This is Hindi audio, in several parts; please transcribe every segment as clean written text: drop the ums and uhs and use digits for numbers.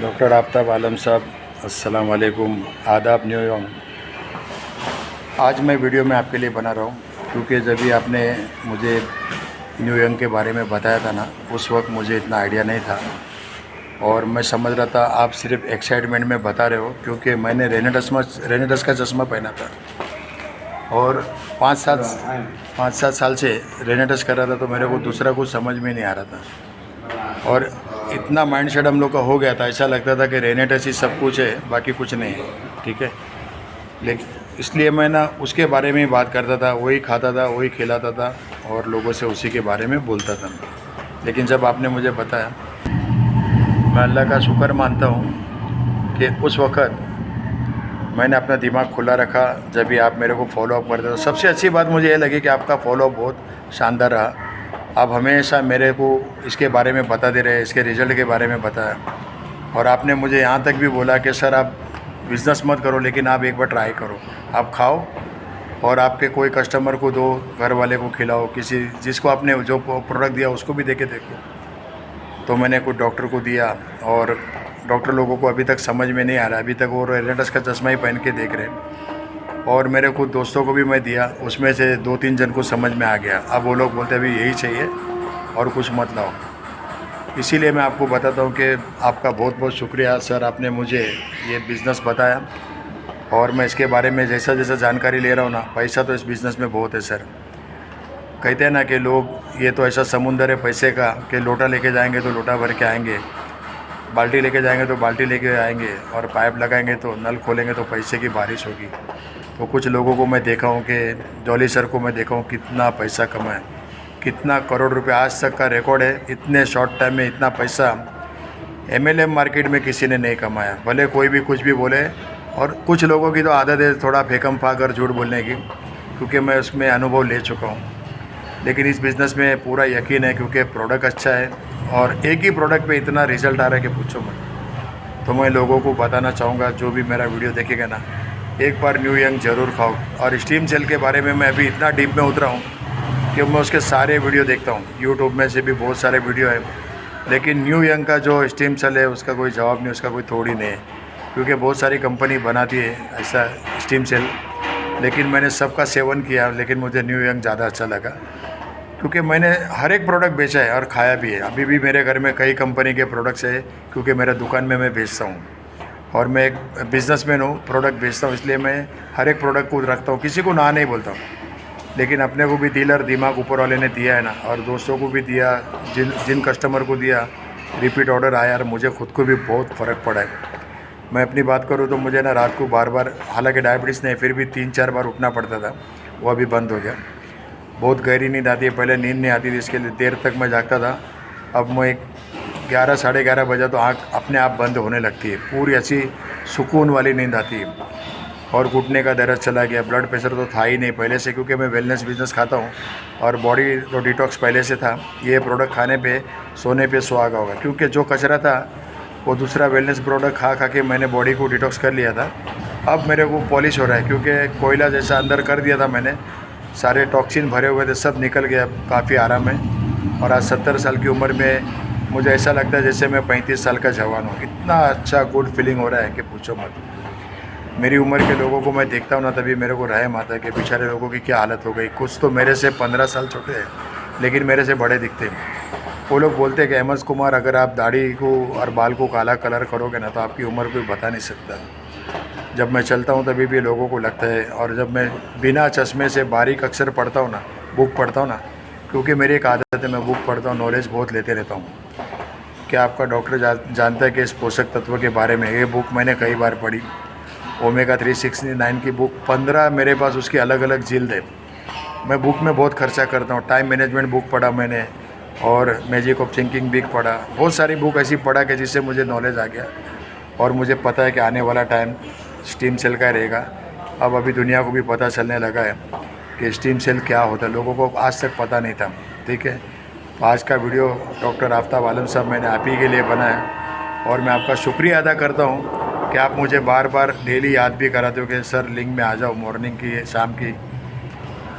डॉक्टर आफ्ताब आलम साहब, अस्सलाम वालेकुम, आदाब, न्यू यॉर्क। आज मैं वीडियो में आपके लिए बना रहा हूँ क्योंकि जब भी आपने मुझे न्यू यॉर्क के बारे में बताया था ना, उस वक्त मुझे इतना आइडिया नहीं था और मैं समझ रहा था आप सिर्फ एक्साइटमेंट में बता रहे हो क्योंकि मैंने रेनेडस का चश्मा पहना था और पाँच सात साल से रेनेडस कर रहा था, तो मेरे को दूसरा कुछ समझ में नहीं आ रहा था और इतना माइंडसेट हम लोग का हो गया था, ऐसा लगता था कि रेनेडस ही सब कुछ है, बाकी कुछ नहीं है। ठीक है, लेकिन इसलिए मैं ना उसके बारे में ही बात करता था, वही खाता था, वही खिलाता था और लोगों से उसी के बारे में बोलता था। लेकिन जब आपने मुझे बताया, मैं अल्लाह का शुक्र मानता हूँ कि उस वक़्त मैंने अपना दिमाग खुला रखा। जब भी आप मेरे को फॉलो अप करते हो, सबसे अच्छी बात मुझे ये लगी कि आपका फॉलो अप बहुत शानदार रहा। आप हमेशा मेरे को इसके बारे में बता रहे, इसके रिज़ल्ट के बारे में बताया और आपने मुझे यहाँ तक भी बोला कि सर आप बिज़नेस मत करो, लेकिन आप एक बार ट्राई करो, आप खाओ और आपके कोई कस्टमर को दो, घर वाले को खिलाओ, किसी जिसको आपने जो प्रोडक्ट दिया उसको भी दे के देखो। तो मैंने कुछ डॉक्टर को दिया और डॉक्टर लोगों को अभी तक समझ में नहीं आ रहा, अभी तक वो रेनेडस का चश्मा ही पहन के देख रहे हैं। और मेरे खुद दोस्तों को भी मैं दिया, उसमें से 2-3 जन को समझ में आ गया। अब वो लोग बोलते अभी यही चाहिए और कुछ मत लाओ। इसीलिए मैं आपको बताता हूँ कि आपका बहुत बहुत शुक्रिया सर, आपने मुझे ये बिज़नेस बताया और मैं इसके बारे में जैसा जैसा जानकारी ले रहा हूँ ना, पैसा तो इस बिज़नेस में बहुत है सर। कहते हैं ना कि लोग ये तो ऐसा समुंदर है पैसे का कि लोटा लेके जाएंगे तो लोटा भर के आएंगे, बाल्टी लेके जाएंगे तो बाल्टी लेके आएंगे और पाइप लगाएंगे तो नल खोलेंगे तो पैसे की बारिश होगी। तो कुछ लोगों को मैं देखा हूँ कि जॉली सर को मैं देखा हूँ कितना पैसा कमाए, कितना करोड़ रुपए आज तक का रिकॉर्ड है। इतने शॉर्ट टाइम में इतना पैसा एमएलएम मार्केट में किसी ने नहीं कमाया, भले कोई भी कुछ भी बोले। और कुछ लोगों की तो आदत है थोड़ा फेंकम फाक और झूठ बोलने की, क्योंकि मैं उसमें अनुभव ले चुका हूँ। लेकिन इस बिज़नेस में पूरा यकीन है क्योंकि प्रोडक्ट अच्छा है और एक ही प्रोडक्ट पे इतना रिज़ल्ट आ रहा है कि पूछो मत। तो मैं लोगों को बताना चाहूँगा, जो भी मेरा वीडियो देखेगा ना, एक बार न्यू यंग ज़रूर खाओ। और स्टीम सेल के बारे में मैं अभी इतना डीप में उतरा हूँ कि मैं उसके सारे वीडियो देखता हूँ, यूट्यूब में से भी बहुत सारे वीडियो है। लेकिन न्यू यंग का जो स्टीम सेल है उसका कोई जवाब नहीं, उसका कोई तोड़ ही नहीं है, क्योंकि बहुत सारी कंपनी बनाती है ऐसा स्टीम सेल। लेकिन मैंने सबका सेवन किया, लेकिन मुझे न्यू यंग ज़्यादा अच्छा लगा क्योंकि मैंने हर एक प्रोडक्ट बेचा है और खाया भी है। अभी भी मेरे घर में कई कंपनी के प्रोडक्ट्स है, क्योंकि मेरा दुकान में मैं बेचता हूँ और मैं एक बिजनेसमैन हूँ, प्रोडक्ट बेचता हूँ, इसलिए मैं हर एक प्रोडक्ट को रखता हूँ, किसी को ना नहीं बोलता हूँ। लेकिन अपने को भी दिल और दिमाग ऊपर वाले ने दिया है ना, और दोस्तों को भी दिया, जिन कस्टमर को दिया, रिपीट ऑर्डर आया और मुझे खुद को भी बहुत फ़र्क पड़ा है। मैं अपनी बात करूँ तो मुझे ना रात को बार बार, हालांकि डायबिटीज़ नहीं, फिर भी 3-4 बार उठना पड़ता था, वो अभी बंद हो गया। बहुत गहरी नींद आती है, पहले नींद नहीं आती थी, इसके लिए देर तक मैं जागता था। अब मैं 11-11:30 बजे तो आँख अपने आप बंद होने लगती है, पूरी ऐसी सुकून वाली नींद आती है। और घुटने का दर्द चला गया, ब्लड प्रेशर तो था ही नहीं पहले से, क्योंकि मैं वेलनेस बिजनेस खाता हूँ और बॉडी तो डिटॉक्स पहले से था। ये प्रोडक्ट खाने पे सोने पे सुहागा होगा, क्योंकि जो कचरा था वो दूसरा वेलनेस प्रोडक्ट खा खा के मैंने बॉडी को डिटॉक्स कर लिया था। अब मेरे को पॉलिश हो रहा है, क्योंकि कोयला जैसा अंदर कर दिया था मैंने, सारे टॉक्सिन भरे हुए थे, सब निकल गया, काफ़ी आराम है। और आज 70 साल की उम्र में मुझे ऐसा लगता है जैसे मैं 35 साल का जवान हूँ। इतना अच्छा गुड फीलिंग हो रहा है कि पूछो मत। मेरी उम्र के लोगों को मैं देखता हूँ ना, तभी मेरे को रहम आता है कि बेचारे लोगों की क्या हालत हो गई। कुछ तो मेरे से 15 साल छोटे हैं, लेकिन मेरे से बड़े दिखते हैं। वो लोग बोलते हैं कि अहमद कुमार, अगर आप दाढ़ी को और बाल को काला कलर करोगे ना, तो आपकी उम्र कोई बता नहीं सकता। जब मैं चलता हूँ तभी भी लोगों को लगता है, और जब मैं बिना चश्मे से बारीक अक्षर पढ़ता हूँ ना, बुक पढ़ता हूँ ना, क्योंकि मेरी एक आदत है, मैं बुक पढ़ता हूँ, नॉलेज बहुत लेते रहता हूँ। क्या आपका डॉक्टर जानता है कि इस पोषक तत्व के बारे में? ये बुक मैंने कई बार पढ़ी, ओमेगा 369 की बुक, 15 मेरे पास उसकी अलग अलग जिल्द है। मैं बुक में बहुत खर्चा करता हूँ। टाइम मैनेजमेंट बुक पढ़ा मैंने, और मैजिक ऑफ थिंकिंग बुक पढ़ा, बहुत सारी बुक ऐसी पढ़ा कि जिससे मुझे नॉलेज आ गया और मुझे पता है कि आने वाला टाइम स्टीम सेल का रहेगा। अब अभी दुनिया को भी पता चलने लगा है कि स्टीम सेल क्या होता है, लोगों को आज तक पता नहीं था। ठीक है, तो आज का वीडियो डॉक्टर आफ्ताब आलम साहब मैंने आप ही के लिए बनाया, और मैं आपका शुक्रिया अदा करता हूँ कि आप मुझे बार बार डेली याद भी कराते हो कि सर लिंक में आ जाओ, मॉर्निंग की, शाम की।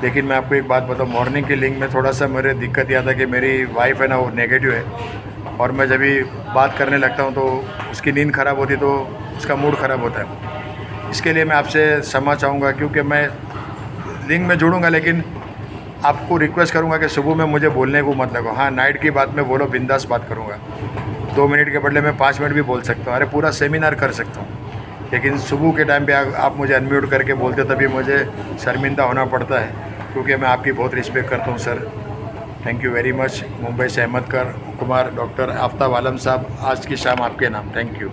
लेकिन मैं आपको एक बात बताऊँ, मॉर्निंग की लिंक में थोड़ा सा मेरे दिक्कत यह था कि मेरी वाइफ है ना, वो नेगेटिव है और मैं जब भी बात करने लगता हूँ तो उसकी नींद ख़राब होती तो उसका मूड ख़राब होता है। इसके लिए मैं आपसे क्षमा चाहूँगा, क्योंकि मैं लिंक में जुड़ूँगा, लेकिन आपको रिक्वेस्ट करूँगा कि सुबह में मुझे बोलने को मत लगो। हाँ, नाइट की बात में बोलो, बिंदास बात करूँगा। 2 मिनट के बदले में 5 मिनट भी बोल सकता हूँ, अरे पूरा सेमिनार कर सकता हूँ। लेकिन सुबह के टाइम पे आप मुझे अनम्यूट करके बोलते तभी मुझे शर्मिंदा होना पड़ता है, क्योंकि मैं आपकी बहुत रिस्पेक्ट करता हूँ sir. Thank you very much. Mumbai से अहमद कुमार, डॉक्टर आफ्ताब आलम साहब, आज की शाम आपके नाम। Thank you.